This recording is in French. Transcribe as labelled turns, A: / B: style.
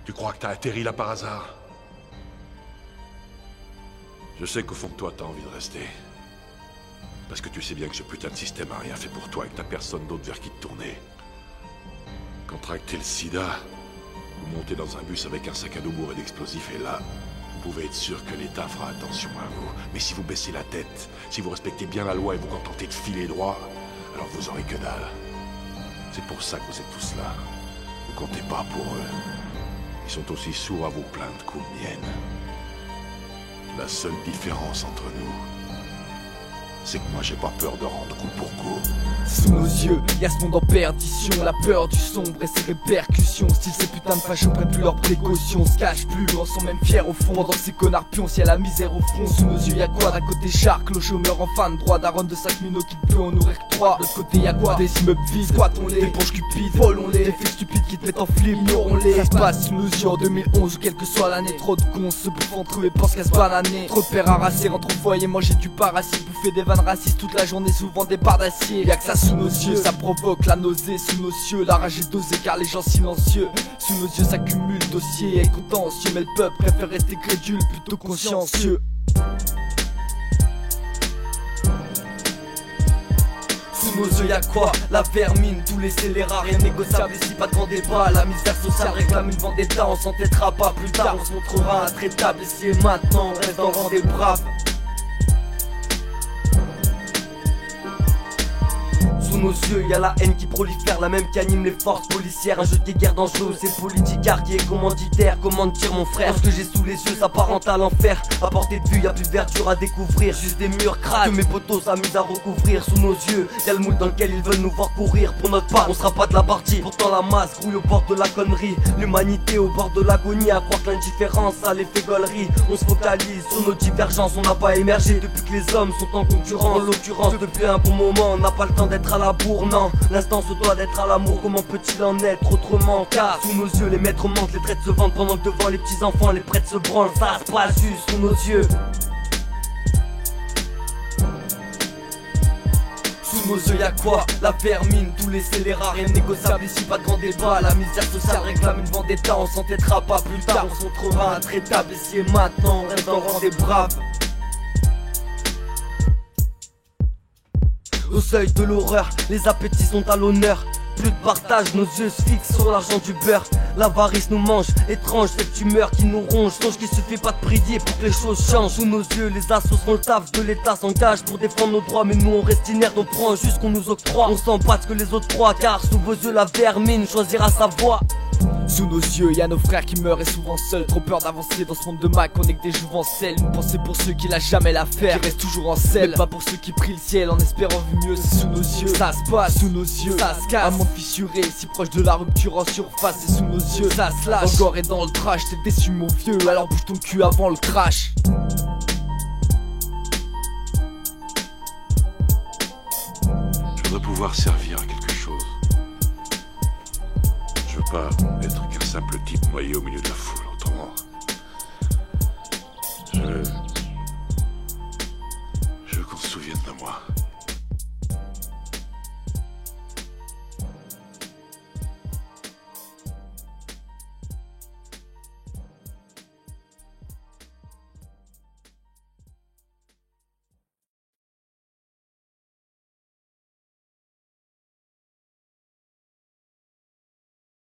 A: Tu crois que t'as atterri là par hasard? Je sais qu'au fond de toi, t'as envie de rester. Parce que tu sais bien que ce putain de système a rien fait pour toi et que t'as personne d'autre vers qui te tourner. Contracter le sida, vous montez dans un bus avec un sac à dos bourré d'explosifs et là, vous pouvez être sûr que l'État fera attention à vous. Mais si vous baissez la tête, si vous respectez bien la loi et vous contentez de filer droit, alors vous aurez que dalle. C'est pour ça que vous êtes tous là. Vous comptez pas pour eux. Ils sont aussi sourds à vos plaintes qu'aux miennes. La seule différence entre nous, c'est que moi j'ai pas peur de rendre coup pour coup.
B: Sous nos yeux, y'a ce monde en perdition, la peur du sombre et ses répercussions. Style ces putains de fachos prennent plus leurs précautions, se cachent plus, en sont même fiers au fond. Pendant que ces connards pioncent, y'a la misère au front. Sous nos yeux y'a quoi? D'un côté Shark, le chômeur en fin de droit, daronne de 5 minots qui ne peut en nourrir que 3. De l'autre côté y'a quoi? Des immeubles vides, squattons-les, des ponches cupides, volons-les, des faits stupides qui te mettent en flip, ignorons-les. Ça se passe sous nos yeux en 2011 ou quelle que soit l'année. Trop de cons se bouffent entre eux et pensent qu'à se bananer. Trop de pères harassés rentrent au foyer, manger du parasite, bouffer des vannes racistes toute la journée, souvent des barres d'acier. Y'a que ça sous nos yeux, ça provoque la nausée sous nos cieux. La rage est dosée car les gens silencieux. Sous nos yeux s'accumulent dossiers et contentieux, mais le peuple préfère rester crédule plutôt consciencieux. Sous nos yeux y'a quoi? La vermine, tous les scélérats, rien négociable ici, pas de grand débat. La misère sociale réclame une vendetta, on s'entêtera pas plus tard, on se montrera intraitable ici et maintenant, on reste dans le rang des braves. Sous nos yeux, y'a la haine qui prolifère, la même qui anime les forces policières. Un jeu de guerre dangereux, c'est le politicard qui est commanditaire. Commande tire mon frère, ce que j'ai sous les yeux s'apparente à l'enfer. À portée de vue, y'a plus de verdure à découvrir, juste des murs crades que mes potos s'amusent à recouvrir. Sous nos yeux, y'a le moule dans lequel ils veulent nous voir courir. Pour notre part, on sera pas de la partie, pourtant la masse grouille au bord de la connerie. L'humanité au bord de l'agonie, à croire que l'indifférence a l'effet gaulerie. On se focalise sur nos divergences, on n'a pas émergé depuis que les hommes sont en concurrence. En l'occurrence, depuis un bon moment, on n'a pas le temps d'être à la bourre, non. L'instant se doit d'être à l'amour, comment peut-il en être autrement? Car sous nos yeux les maîtres mentent, les traites se vendent pendant que devant les petits enfants les prêtres se branlent. Ça se passe juste sous nos yeux. Sous nos yeux y'a quoi? La vermine, tous les scélérats, rien de négociable ici, pas de grand débat. La misère sociale réclame une vendetta, on s'entêtera pas plus tard, on se montrera intraitable ici et maintenant, on reste dans le rang des braves. Au seuil de l'horreur, les appétits sont à l'honneur. Plus de partage, nos yeux se fixent sur l'argent du beurre. L'avarice nous mange, étrange cette humeur qui nous ronge. Songe qu'il suffit pas de prier pour que les choses changent. Sous nos yeux, les assos font le taf de l'État, s'engage pour défendre nos droits. Mais nous on reste inerte, on prend juste ce qu'on nous octroie. On s'en bat ce que les autres croient, car sous vos yeux la vermine choisira sa voie. Sous nos yeux, y'a nos frères qui meurent et souvent seuls. Trop peur d'avancer dans ce monde de Mac, on est que des jouvencelles. Une pensée pour ceux qui lâchent jamais l'affaire, qui restent toujours en selle. Mais pas pour ceux qui prient le ciel en espérant vu mieux. C'est sous nos yeux, ça se passe, sous nos yeux, ça se casse. Un monde fissuré, si proche de la rupture en surface. C'est sous nos yeux, ça se lâche. Encore et dans le trash, t'es déçu mon vieux, alors bouge ton cul avant le crash.
A: Je voudrais pouvoir servir à quelque chose. Je veux pas être qu'un simple type noyé au milieu de la foule, autrement. Je veux qu'on se souvienne de moi.